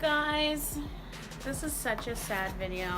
Guys, this is such a sad video.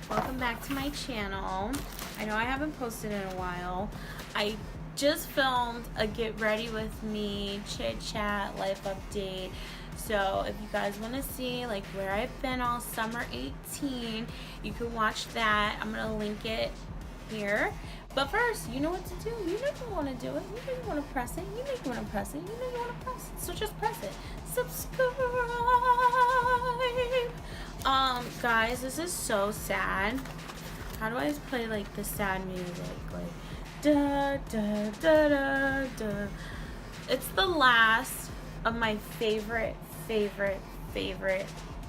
Welcome back to my channel. I know I haven't posted in a while. I just filmed a get ready with me chit chat life update. So if you guys want to see like where I've been all summer 18, you can watch that. I'm gonna link it here. But first, you know what to do. You know you want to do it. You know you want to press it. You know you want to press it. You know you want to press it. So just press it. Subscribe. Guys, this is so sad. How do I play like the sad music? Like da da da da da. It's the last of my favorite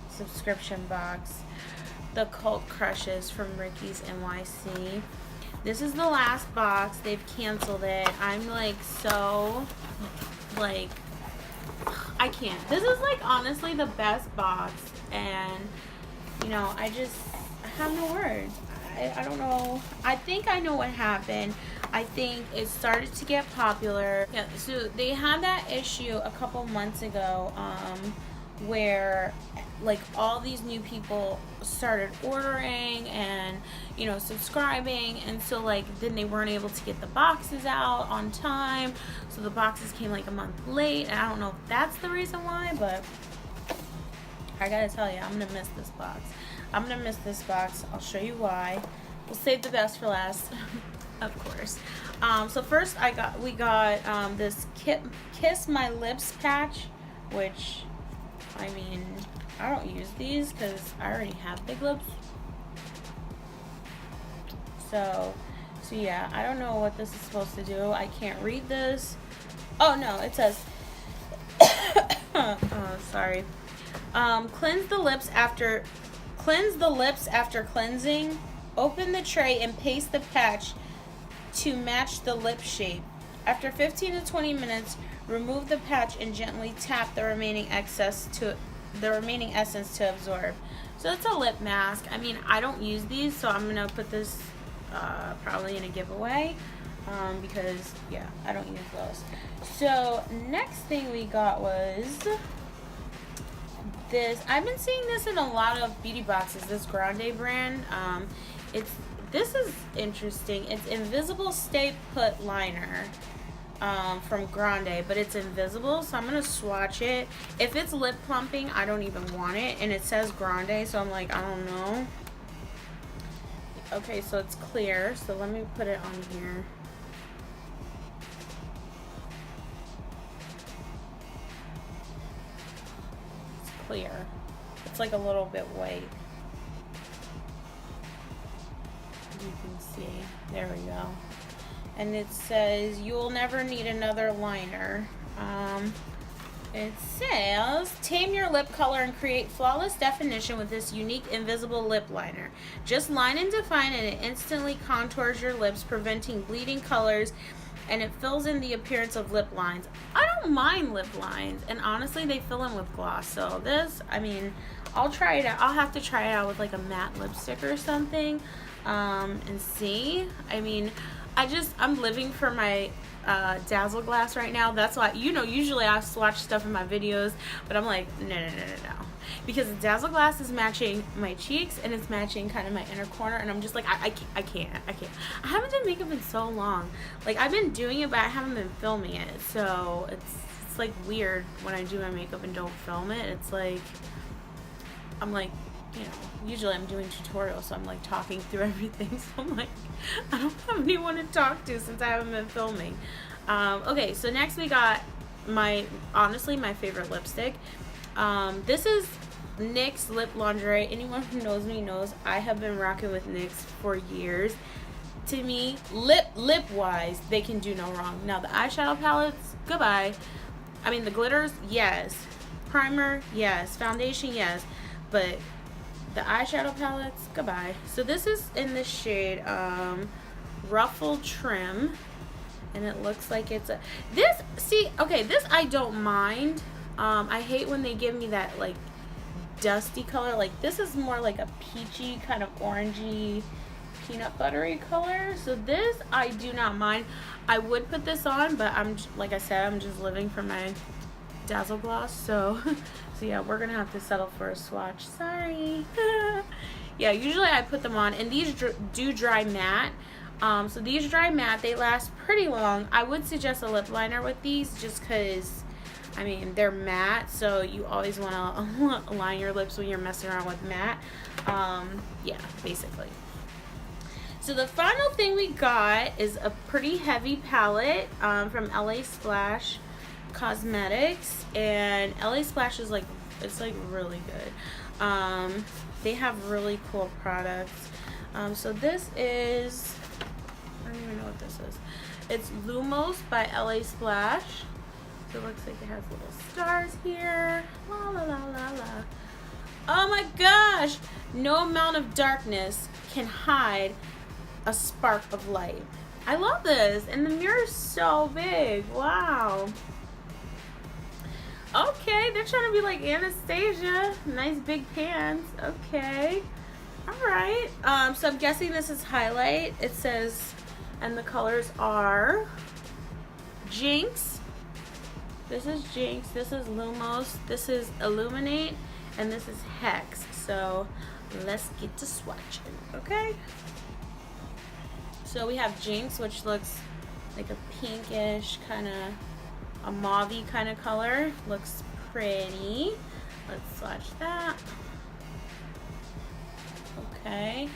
subscription box, the Cult Crushes from Ricky's NYC. This is the last box. They've canceled it. I'm like so like I can't. This is like honestly the best box, and you know I have no words. I don't know. I think I know what happened. I think it started to get popular. Yeah, so they had that issue a couple months ago where like all these new people started ordering and you know subscribing, and so like then they weren't able to get the boxes out on time, so the boxes came like a month late, and I don't know if that's the reason why, but I gotta tell you, I'm gonna miss this box. I'll show you why. We'll save the best for last. Of course. So first we got this Kiss My Lips patch, which I mean I don't use these because I already have big lips. So yeah, I don't know what this is supposed to do. I can't read this. Oh no, it says oh, sorry. Cleanse the lips after cleansing. Open the tray and paste the patch to match the lip shape. After 15 to 20 minutes, remove the patch and gently tap the remaining essence to absorb. So it's a lip mask. I mean, I don't use these, so I'm gonna put this probably in a giveaway because yeah, I don't use those. So next thing we got was this. I've been seeing this in a lot of beauty boxes, this Grande brand. This is interesting. It's Invisible Stay Put Liner from Grande, but it's invisible, so I'm gonna swatch it. If it's lip plumping, I don't even want it, and it says Grande, so I'm like, I don't know. Okay, so it's clear, so let me put it on here. It's clear. It's like a little bit white. You can see. There we go. And it says, you'll never need another liner. It says, tame your lip color and create flawless definition with this unique invisible lip liner. Just line and define, and it instantly contours your lips, preventing bleeding colors, and it fills in the appearance of lip lines. I don't mind lip lines, and honestly, they fill in with gloss. So this, I mean, I'll try it out. I'll have to try it out with like a matte lipstick or something, and see. I mean, I'm living for my Dazzle Glass right now. That's why, you know, usually I swatch stuff in my videos, but I'm like, no. Because the Dazzle Glass is matching my cheeks, and it's matching kind of my inner corner, and I'm just like, I can't. I haven't done makeup in so long. Like, I've been doing it, but I haven't been filming it, so it's like weird when I do my makeup and don't film it. It's like, I'm like, you know, usually I'm doing tutorials, so I'm like talking through everything, so I'm like, I don't have anyone to talk to since I haven't been filming. Okay, so next we got honestly my favorite lipstick. This is NYX Lip Lingerie. Anyone who knows me knows I have been rocking with NYX for years. To me, lip wise, they can do no wrong. Now the eyeshadow palettes, goodbye. I mean the glitters, yes. Primer, yes. Foundation, yes. But the eyeshadow palettes, goodbye. So this is in the shade Ruffle Trim, and it looks like it's this I don't mind. I hate when they give me that like dusty color. Like this is more like a peachy kind of orangey peanut buttery color, so this I do not mind. I would put this on, but like I said, I'm just living for my Dazzle Gloss, so yeah, we're gonna have to settle for a swatch. Sorry. Yeah, usually I put them on, and these do dry matte. So these dry matte, they last pretty long. I would suggest a lip liner with these, just because, I mean, they're matte, so you always want to line your lips when you're messing around with matte. Yeah, basically. So the final thing we got is a pretty heavy palette from LA Splash Cosmetics, and LA Splash is like, it's like really good. They have really cool products. So this is, I don't even know what this is. It's Lumos by LA Splash. So it looks like it has little stars here. La la la la la. Oh my gosh! No amount of darkness can hide a spark of light. I love this, and the mirror is so big. Wow. Okay, they're trying to be like Anastasia. Nice big pants. Okay. Alright. So I'm guessing this is highlight. It says, and the colors are Jinx. This is Jinx. This is Lumos. This is Illuminate. And this is Hex. So let's get to swatching. Okay. So we have Jinx, which looks like a pinkish, kind of a mauve-y kind of color. Looks pretty. Let's swatch that. Okay.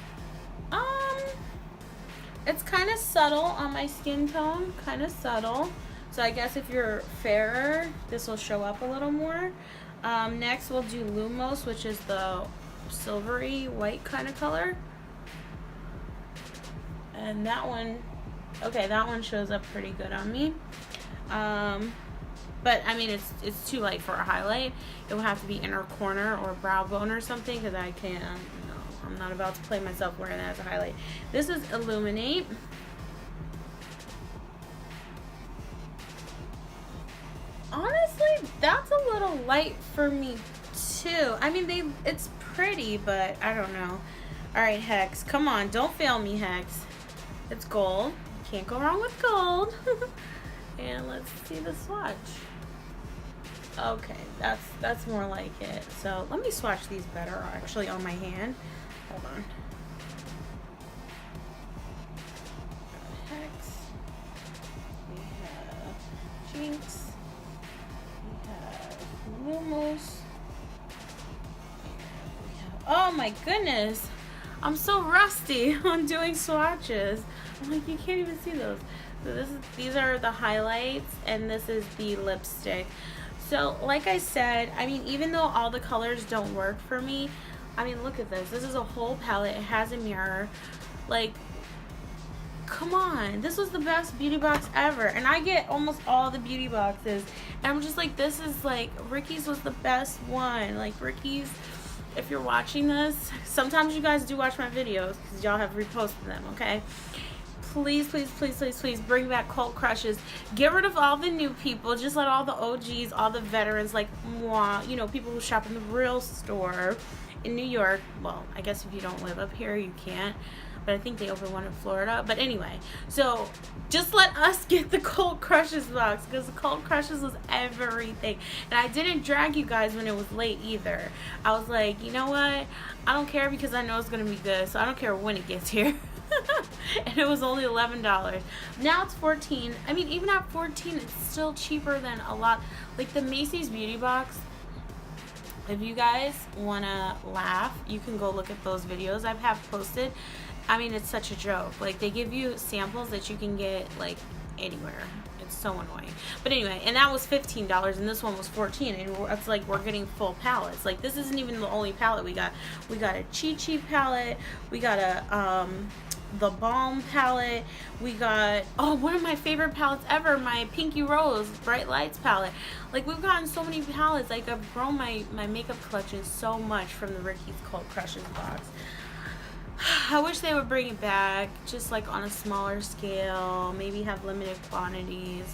It's kind of subtle on my skin tone. Kind of subtle. So I guess if you're fairer, this will show up a little more. Next we'll do Lumos, which is the silvery white kind of color. And that one, okay, that one shows up pretty good on me. But I mean, it's too light for a highlight. It will have to be inner corner or brow bone or something, because I can't, no, I'm not about to play myself wearing that as a highlight. This is Illuminate. Honestly, that's a little light for me too. I mean, it's pretty, but I don't know. All right, Hex, come on, don't fail me, Hex. It's gold. Can't go wrong with gold. And let's see the swatch. Okay, that's more like it. So let me swatch these better actually on my hand. Hold on. Hex. We have Jinx. We have Lumos. Oh my goodness. I'm so rusty on doing swatches. I'm like, you can't even see those. So these are the highlights, and this is the lipstick. So like I said, I mean, even though all the colors don't work for me, I mean, look at this. This is a whole palette. It has a mirror. Like, come on. This was the best beauty box ever. And I get almost all the beauty boxes. And I'm just like, this is like, Ricky's was the best one. Like, Ricky's, if you're watching this, sometimes you guys do watch my videos because y'all have reposted them, okay? Please, please, please, please, please bring back Cult Crushes. Get rid of all the new people. Just let all the OGs, all the veterans, like moi, you know, people who shop in the real store in New York. Well, I guess if you don't live up here, you can't. But I think they opened one in Florida. But anyway, so just let us get the Cult Crushes box, because the Cult Crushes was everything. And I didn't drag you guys when it was late either. I was like, you know what? I don't care, because I know it's going to be good. So I don't care when it gets here. And it was only $11. Now it's $14. I mean, even at $14, it's still cheaper than a lot. Like the Macy's Beauty Box. If you guys want to laugh, you can go look at those videos I have posted. I mean, it's such a joke. Like, they give you samples that you can get, like, anywhere. It's so annoying. But anyway, and that was $15, and this one was $14, and it's like we're getting full palettes. Like, this isn't even the only palette we got. We got a Chi Chi palette. We got a, the Balm palette. We got, oh, one of my favorite palettes ever, my Pinky Rose Bright Lights palette. Like, we've gotten so many palettes. Like, I've grown my makeup collection so much from the Ricky's Cult Crushes box. I wish they would bring it back, just like on a smaller scale, maybe have limited quantities.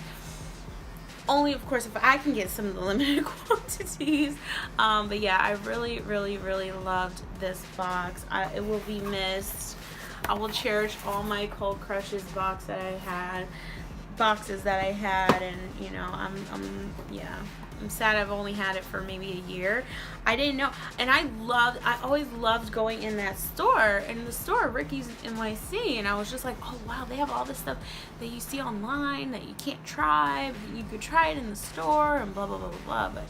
Only, of course, if I can get some of the limited quantities. But yeah, I really, really, really loved this box. It will be missed. I will cherish all my Cult Crushes box that I had. boxes that I had, and you know, I'm sad I've only had it for maybe a year. I didn't know, and I always loved going in that store, Ricky's NYC, and I was just like, oh wow, they have all this stuff that you see online that you can't try, but you could try it in the store, and blah blah blah blah blah. But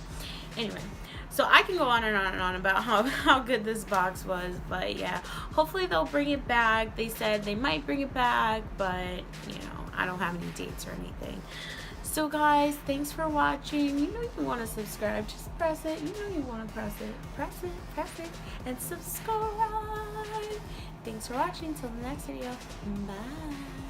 anyway, so I can go on and on and on about how good this box was, but yeah, hopefully they'll bring it back. They said they might bring it back, but you know, I don't have any dates or anything. So guys, thanks for watching. You know you want to subscribe, just press it. You know you want to press it, and subscribe. Thanks for watching. Till the next video. Bye.